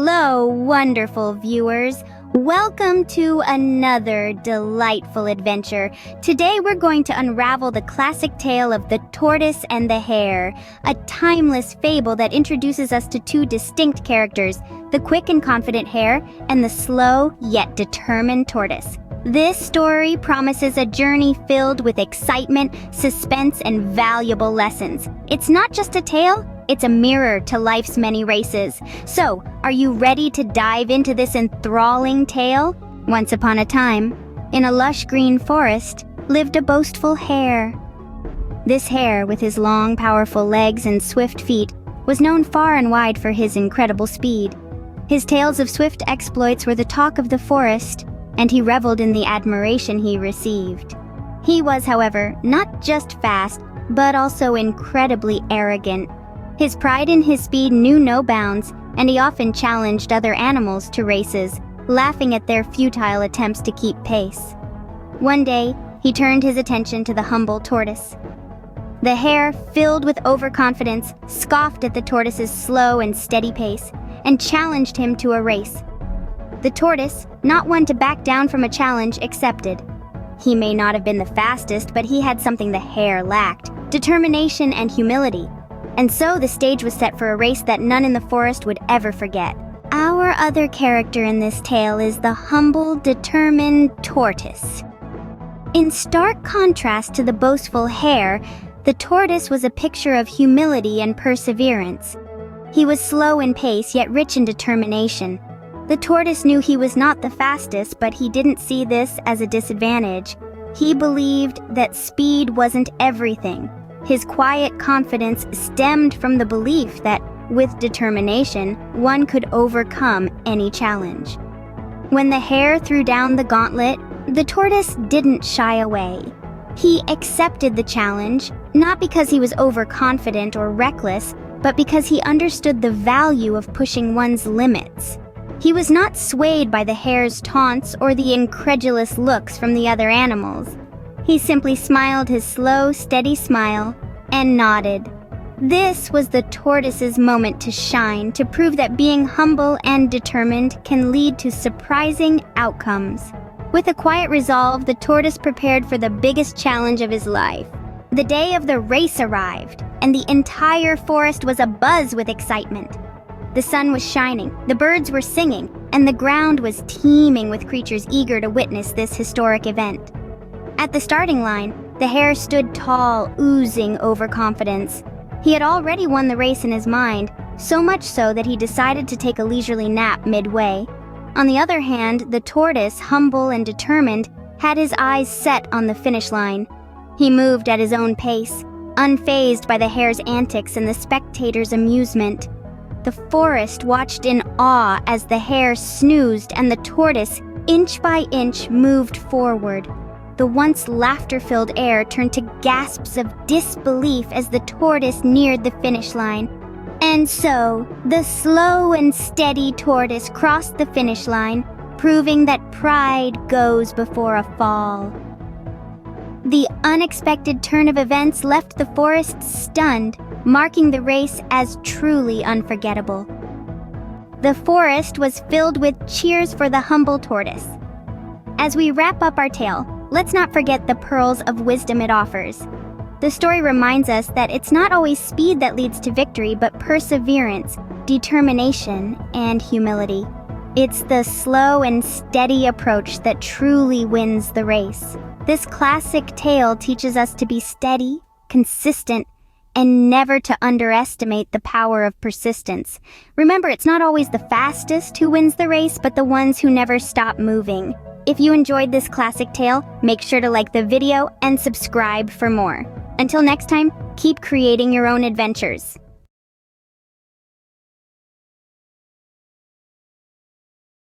Hello, wonderful viewers. Welcome to another delightful adventure. Today we're going to unravel the classic tale of the tortoise and the hare, a timeless fable that introduces us to two distinct characters, the quick and confident hare and the slow yet determined tortoise. This story promises a journey filled with excitement, suspense, and valuable lessons. It's not just a tale, it's a mirror to life's many races. So, are you ready to dive into this enthralling tale? Once upon a time, in a lush green forest, lived a boastful hare. This hare, with his long, powerful legs and swift feet, was known far and wide for his incredible speed. His tales of swift exploits were the talk of the forest, and he reveled in the admiration he received. He was, however, not just fast, but also incredibly arrogant. His pride in his speed knew no bounds, and he often challenged other animals to races, laughing at their futile attempts to keep pace. One day, he turned his attention to the humble tortoise. The hare, filled with overconfidence, scoffed at the tortoise's slow and steady pace, and challenged him to a race. The tortoise, not one to back down from a challenge, accepted. He may not have been the fastest, but he had something the hare lacked: determination and humility. And so the stage was set for a race that none in the forest would ever forget. Our other character in this tale is the humble, determined tortoise. In stark contrast to the boastful hare, the tortoise was a picture of humility and perseverance. He was slow in pace, yet rich in determination. The tortoise knew he was not the fastest, but he didn't see this as a disadvantage. He believed that speed wasn't everything. His quiet confidence stemmed from the belief that, with determination, one could overcome any challenge. When the hare threw down the gauntlet, the tortoise didn't shy away. He accepted the challenge, not because he was overconfident or reckless, but because he understood the value of pushing one's limits. He was not swayed by the hare's taunts or the incredulous looks from the other animals. He simply smiled his slow, steady smile and nodded. This was the tortoise's moment to shine, to prove that being humble and determined can lead to surprising outcomes. With a quiet resolve, the tortoise prepared for the biggest challenge of his life. The day of the race arrived, and the entire forest was abuzz with excitement. The sun was shining, the birds were singing, and the ground was teeming with creatures eager to witness this historic event. At the starting line, the hare stood tall, oozing overconfidence. He had already won the race in his mind, so much so that he decided to take a leisurely nap midway. On the other hand, the tortoise, humble and determined, had his eyes set on the finish line. He moved at his own pace, unfazed by the hare's antics and the spectators' amusement. The forest watched in awe as the hare snoozed and the tortoise, inch by inch, moved forward. The once laughter-filled air turned to gasps of disbelief as the tortoise neared the finish line. And so, the slow and steady tortoise crossed the finish line, proving that pride goes before a fall. The unexpected turn of events left the forest stunned, marking the race as truly unforgettable. The forest was filled with cheers for the humble tortoise. As we wrap up our tale, let's not forget the pearls of wisdom it offers. The story reminds us that it's not always speed that leads to victory, but perseverance, determination, and humility. It's the slow and steady approach that truly wins the race. This classic tale teaches us to be steady, consistent, and never to underestimate the power of persistence. Remember, it's not always the fastest who wins the race, but the ones who never stop moving. If you enjoyed this classic tale, make sure to like the video and subscribe for more. Until next time, keep creating your own adventures.